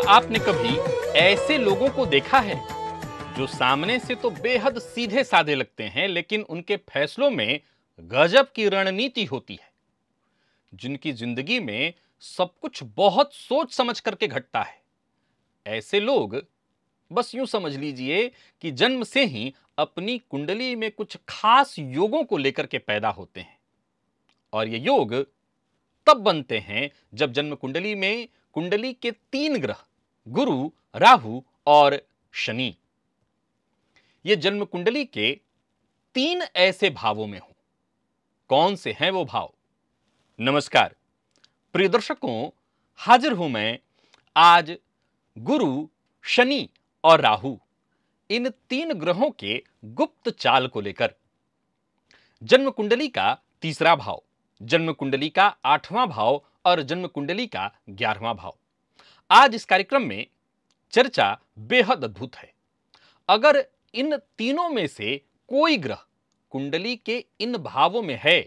आपने कभी ऐसे लोगों को देखा है जो सामने से तो बेहद सीधे साधे लगते हैं, लेकिन उनके फैसलों में गजब की रणनीति होती है, जिनकी जिंदगी में सब कुछ बहुत सोच समझ करके घटता है। ऐसे लोग बस यूं समझ लीजिए कि जन्म से ही अपनी कुंडली में कुछ खास योगों को लेकर के पैदा होते हैं, और ये योग तब बनते हैं जब जन्म कुंडली में कुंडली के 3 ग्रह गुरु, राहु और शनि ये जन्म कुंडली के 3 ऐसे भावों में हो। कौन से हैं वो भाव? नमस्कार प्रिय दर्शकों, हाजिर हूं मैं आज गुरु, शनि और राहु इन 3 ग्रहों के गुप्त चाल को लेकर। जन्म कुंडली का तीसरा भाव, जन्म कुंडली का 8वां भाव और जन्म कुंडली का 11वां भाव। आज इस कार्यक्रम में चर्चा बेहद अद्भुत है। अगर इन तीनों में से कोई ग्रह कुंडली के इन भावों में है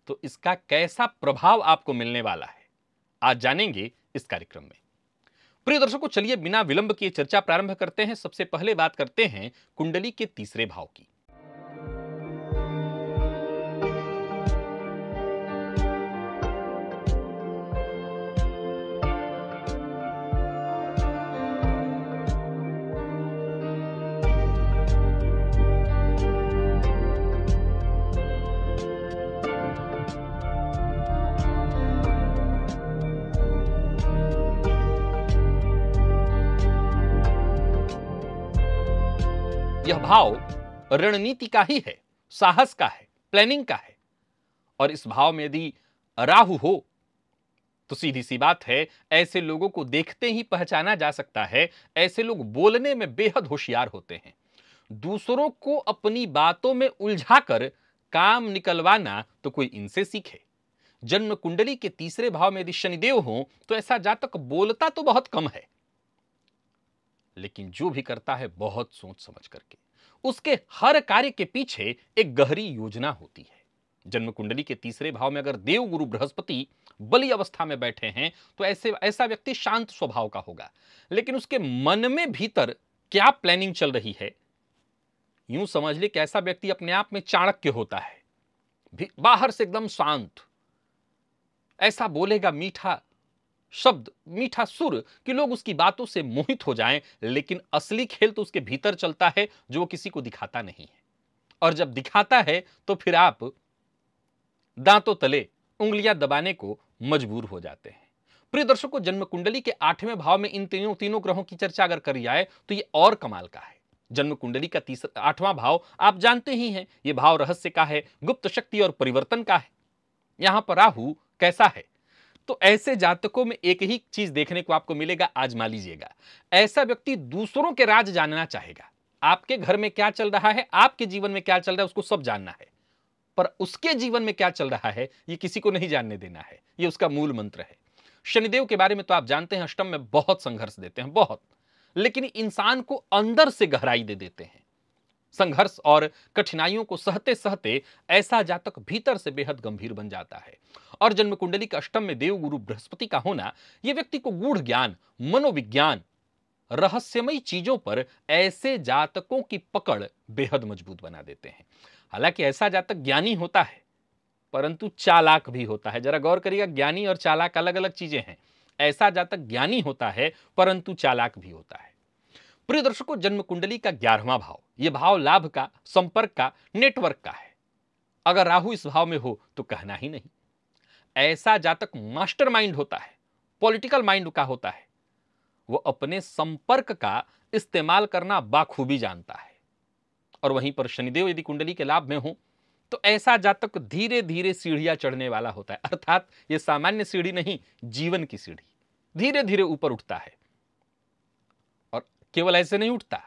तो इसका कैसा प्रभाव आपको मिलने वाला है, आज जानेंगे इस कार्यक्रम में। प्रिय दर्शकों, चलिए बिना विलंब किए चर्चा प्रारंभ करते हैं। सबसे पहले बात करते हैं कुंडली के तीसरे भाव की। यह भाव रणनीति का ही है, साहस का है, प्लानिंग का है। और इस भाव में यदि राहु हो तो सीधी सी बात है, ऐसे लोगों को देखते ही पहचाना जा सकता है। ऐसे लोग बोलने में बेहद होशियार होते हैं। दूसरों को अपनी बातों में उलझाकर काम निकलवाना तो कोई इनसे सीखे। जन्म कुंडली के तीसरे भाव में यदि शनिदेव हो तो ऐसा जातक बोलता तो बहुत कम है, लेकिन जो भी करता है बहुत सोच समझ करके। उसके हर कार्य के पीछे एक गहरी योजना होती है। जन्म कुंडली के तीसरे भाव में अगर देव गुरु बृहस्पति बली अवस्था में बैठे हैं तो ऐसा व्यक्ति शांत स्वभाव का होगा, लेकिन उसके मन में भीतर क्या प्लानिंग चल रही है, यूं समझ ले कि ऐसा व्यक्ति अपने आप में चाणक्य होता है। बाहर से एकदम शांत, ऐसा बोलेगा मीठा शब्द, मीठा सुर कि लोग उसकी बातों से मोहित हो जाएं, लेकिन असली खेल तो उसके भीतर चलता है जो वो किसी को दिखाता नहीं है। और जब दिखाता है तो फिर आप दांतों तले उंगलियां दबाने को मजबूर हो जाते हैं। प्रिय दर्शकों, जन्म कुंडली के 8वें भाव में इन तीनों ग्रहों की चर्चा अगर करी जाए तो ये और कमाल का है। जन्म कुंडली का 8वां भाव आप जानते ही हैं, यह भाव रहस्य का है, गुप्त शक्ति और परिवर्तन का है। यहां पर राहु कैसा है तो ऐसे जातकों में एक ही चीज देखने को आपको मिलेगा, आजमा लीजिएगा। ऐसा व्यक्ति दूसरों के राज जानना चाहेगा। आपके घर में क्या चल रहा है, आपके जीवन में क्या चल रहा है, उसको सब जानना है, पर उसके जीवन में क्या चल रहा है ये किसी को नहीं जानने देना है। ये उसका मूल मंत्र है। शनिदेव के बारे में तो आप जानते हैं, अष्टम में बहुत संघर्ष देते हैं, बहुत, लेकिन इंसान को अंदर से गहराई दे देते हैं। संघर्ष और कठिनाइयों को सहते सहते ऐसा जातक भीतर से बेहद गंभीर बन जाता है। और जन्म कुंडली के अष्टम में देव गुरु बृहस्पति का होना यह व्यक्ति को गूढ़ ज्ञान, मनोविज्ञान, रहस्यमयी चीजों पर ऐसे जातकों की पकड़ बेहद मजबूत बना देते हैं। हालांकि ऐसा जातक ज्ञानी होता है परंतु चालाक भी होता है। जरा गौर करिएगा, ज्ञानी और चालाक अलग अलग चीजें हैं। ऐसा जातक ज्ञानी होता है परंतु चालाक भी होता है। प्रिय दर्शकों, जन्म कुंडली का 11वां भाव, यह भाव लाभ का, संपर्क का, नेटवर्क का है। अगर राहु इस भाव में हो तो कहना ही नहीं। ऐसा जातक मास्टरमाइंड होता है, पॉलिटिकल माइंड का होता है। वो अपने संपर्क का इस्तेमाल करना बाखूबी जानता है। और वहीं पर शनिदेव यदि कुंडली के लाभ में हो तो ऐसा जातक धीरे धीरे सीढ़ियां चढ़ने वाला होता है। अर्थात यह सामान्य सीढ़ी नहीं, जीवन की सीढ़ी धीरे धीरे ऊपर उठता है। और केवल ऐसे नहीं उठता,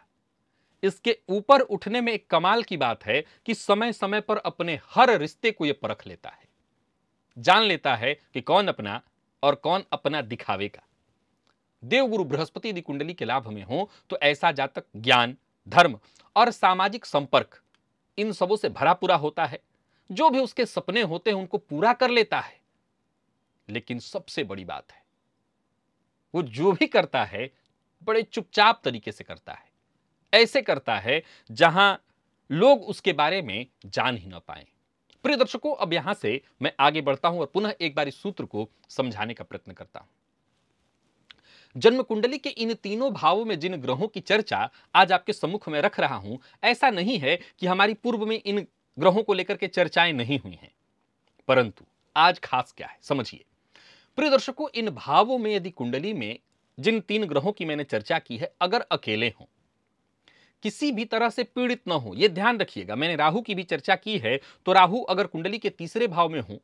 इसके ऊपर उठने में एक कमाल की बात है कि समय समय पर अपने हर रिश्ते को यह परख लेता है, जान लेता है कि कौन अपना और कौन अपना दिखावे का। देवगुरु बृहस्पति यदि कुंडली के लाभ में हो तो ऐसा जातक ज्ञान, धर्म और सामाजिक संपर्क इन सबों से भरा पूरा होता है। जो भी उसके सपने होते हैं उनको पूरा कर लेता है। लेकिन सबसे बड़ी बात है, वो जो भी करता है बड़े चुपचाप तरीके से करता है, ऐसे करता है जहां लोग उसके बारे में जान ही ना पाए। प्रिय दर्शकों, अब यहां से मैं आगे बढ़ता हूं और पुनः एक बार इस सूत्र को समझाने का प्रयत्न करता हूं। जन्म कुंडली के इन तीनों भावों में जिन ग्रहों की चर्चा आज आपके सम्मुख में रख रहा हूं, ऐसा नहीं है कि हमारी पूर्व में इन ग्रहों को लेकर के चर्चाएं नहीं हुई हैं, परंतु आज खास क्या है समझिए। प्रिय दर्शकों, इन भावों में यदि कुंडली में जिन तीन ग्रहों की मैंने चर्चा की है, अगर अकेले हों, किसी भी तरह से पीड़ित न हो, यह ध्यान रखिएगा। मैंने राहु की भी चर्चा की है, तो राहु अगर कुंडली के तीसरे भाव में हो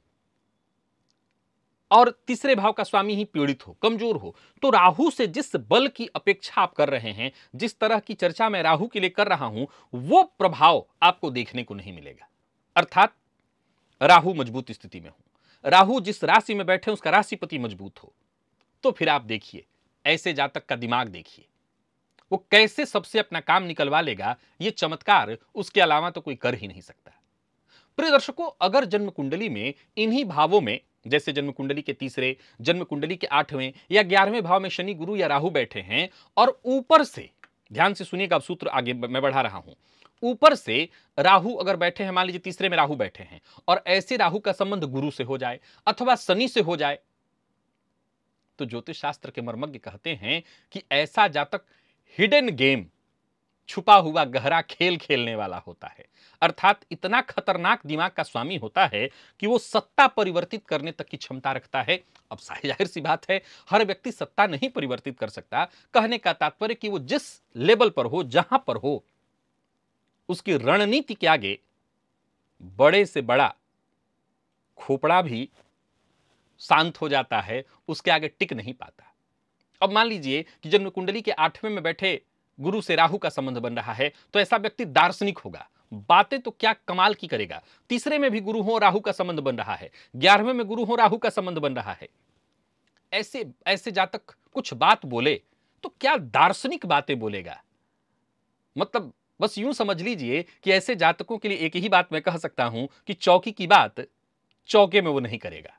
और तीसरे भाव का स्वामी ही पीड़ित हो, कमजोर हो, तो राहु से जिस बल की अपेक्षा आप कर रहे हैं, जिस तरह की चर्चा मैं राहु के लिए कर रहा हूं, वो प्रभाव आपको देखने को नहीं मिलेगा। अर्थात राहु मजबूत स्थिति में हो, राहु जिस राशि में बैठे उसका राशिपति मजबूत हो, तो फिर आप देखिए ऐसे जातक का दिमाग देखिए, वो कैसे सबसे अपना काम निकलवा लेगा। ये चमत्कार उसके अलावा तो कोई कर ही नहीं सकता। प्रिय दर्शकों, अगर जन्म कुंडली में इन्हीं भावों में, जैसे जन्म कुंडली के तीसरे, जन्म कुंडली के 8वें या 11वें भाव में शनि, गुरु या राहु बैठे हैं, और ऊपर से, ध्यान से सुनिएगा, अब सूत्र आगे मैं बढ़ा रहा हूं, ऊपर से राहु अगर बैठे हैं, मान लीजिए तीसरे में राहु बैठे हैं, और ऐसे राहु का संबंध गुरु से हो जाए अथवा शनि से हो जाए, तो ज्योतिष शास्त्र के मर्मज्ञ कहते हैं कि ऐसा जातक हिडन गेम, छुपा हुआ गहरा खेल खेलने वाला होता है। अर्थात इतना खतरनाक दिमाग का स्वामी होता है कि वो सत्ता परिवर्तित करने तक की क्षमता रखता है। अब जाहिर सी बात है, हर व्यक्ति सत्ता नहीं परिवर्तित कर सकता। कहने का तात्पर्य कि वो जिस लेवल पर हो, जहां पर हो, उसकी रणनीति के आगे बड़े से बड़ा खोपड़ा भी शांत हो जाता है, उसके आगे टिक नहीं पाता। अब मान लीजिए कि जन्म कुंडली के 8वें में बैठे गुरु से राहु का संबंध बन रहा है, तो ऐसा व्यक्ति दार्शनिक होगा, बातें तो क्या कमाल की करेगा। तीसरे में भी गुरु हो, राहु का संबंध बन रहा है, 11वें में गुरु हो, राहु का संबंध बन रहा है। ऐसे ऐसे जातक कुछ बात बोले तो क्या दार्शनिक बातें बोलेगा। मतलब बस यूं समझ लीजिए कि ऐसे जातकों के लिए एक ही बात मैं कह सकता हूं कि चौकी की बात चौके में वो नहीं करेगा।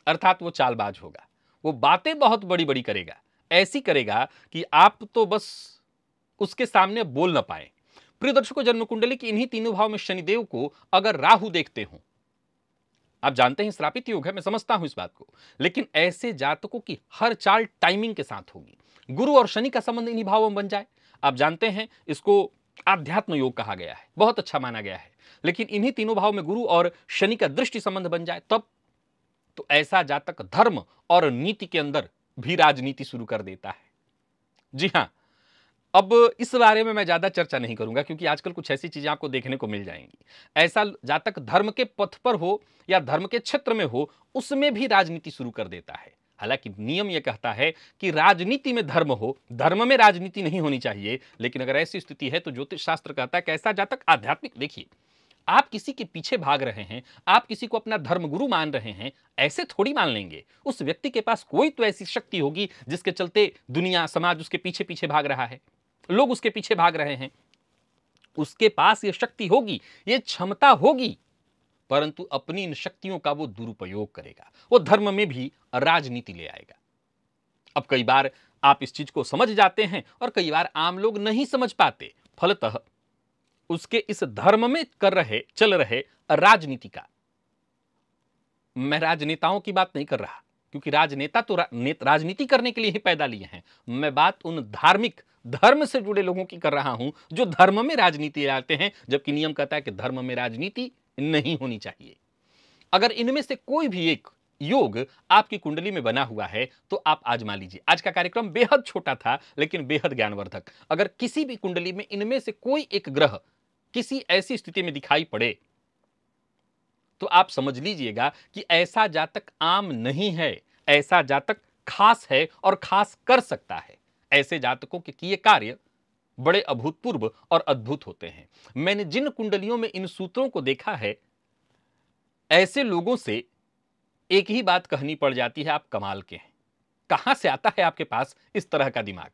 अर्थात वो चालबाज होगा, वो बातें बहुत बड़ी बड़ी करेगा, ऐसी करेगा कि आप तो बस उसके सामने बोल ना पाए। प्रिय दर्शकों, जन्म कुंडली के इन्हीं तीनों भाव में शनिदेव को अगर राहु देखते हो, आप जानते हैं श्रापित योग है, मैं समझता हूं इस बात को, लेकिन ऐसे जातकों की हर चाल टाइमिंग के साथ होगी। गुरु और शनि का संबंध इन्हीं भावों में बन जाए, आप जानते हैं इसको आध्यात्म योग कहा गया है, बहुत अच्छा माना गया है। लेकिन इन्हीं तीनों भाव में गुरु और शनि का दृष्टि संबंध बन जाए तब तो ऐसा जातक धर्म और नीति के अंदर भी राजनीति शुरू कर देता है। जी हां, अब इस बारे में मैं ज्यादा चर्चा नहीं करूंगा, क्योंकि आजकल कुछ ऐसी चीजें आपको देखने को मिल जाएंगी। ऐसा जातक धर्म के पथ पर हो या धर्म के क्षेत्र में हो, उसमें भी राजनीति शुरू कर देता है। हालांकि नियम यह कहता है कि राजनीति में धर्म हो, धर्म में राजनीति नहीं होनी चाहिए। लेकिन अगर ऐसी स्थिति है तो ज्योतिष शास्त्र कहता है कि ऐसा जातक आध्यात्मिक, देखिए, आप किसी के पीछे भाग रहे हैं, आप किसी को अपना धर्मगुरु मान रहे हैं, ऐसे थोड़ी मान लेंगे। उस व्यक्ति के पास कोई तो ऐसी शक्ति होगी जिसके चलते दुनिया, समाज उसके पीछे पीछे भाग रहा है, लोग उसके पीछे भाग रहे हैं। उसके पास यह शक्ति होगी, यह क्षमता होगी, परंतु अपनी इन शक्तियों का वो दुरुपयोग करेगा, वो धर्म में भी राजनीति ले आएगा। अब कई बार आप इस चीज को समझ जाते हैं और कई बार आम लोग नहीं समझ पाते, फलतः उसके इस धर्म में चल रहे राजनीति का, मैं राजनेताओं की बात नहीं कर रहा, क्योंकि राजनेता तो राजनीति करने के लिए ही पैदा लिए हैं। मैं बात उन धार्मिक, धर्म से जुड़े लोगों की कर रहा हूं जो धर्म में राजनीति लाते हैं, जबकि नियम कहता है कि धर्म में राजनीति नहीं होनी चाहिए। अगर इनमें से कोई भी एक योग आपकी कुंडली में बना हुआ है तो आप आजमा लीजिए। आज का कार्यक्रम बेहद छोटा था लेकिन बेहद ज्ञानवर्धक। अगर किसी भी कुंडली में इनमें से कोई एक ग्रह किसी ऐसी स्थिति में दिखाई पड़े तो आप समझ लीजिएगा कि ऐसा जातक आम नहीं है, ऐसा जातक खास है और खास कर सकता है। ऐसे जातकों के किए कार्य बड़े अभूतपूर्व और अद्भुत होते हैं। मैंने जिन कुंडलियों में इन सूत्रों को देखा है, ऐसे लोगों से एक ही बात कहनी पड़ जाती है, आप कमाल के हैं। कहां से आता है आपके पास इस तरह का दिमाग?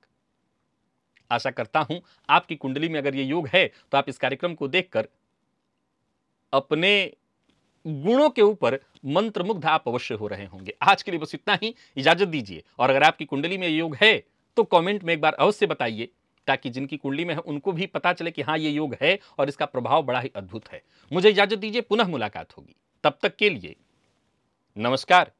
आशा करता हूं आपकी कुंडली में अगर ये योग है तो आप इस कार्यक्रम को देखकर अपने गुणों के ऊपर मंत्रमुग्ध आप अवश्य हो रहे होंगे। आज के लिए बस इतना ही, इजाजत दीजिए। और अगर आपकी कुंडली में योग है तो कमेंट में एक बार अवश्य बताइए, ताकि जिनकी कुंडली में है उनको भी पता चले कि हाँ, ये योग है और इसका प्रभाव बड़ा ही अद्भुत है। मुझे इजाजत दीजिए, पुनः मुलाकात होगी। तब तक के लिए नमस्कार।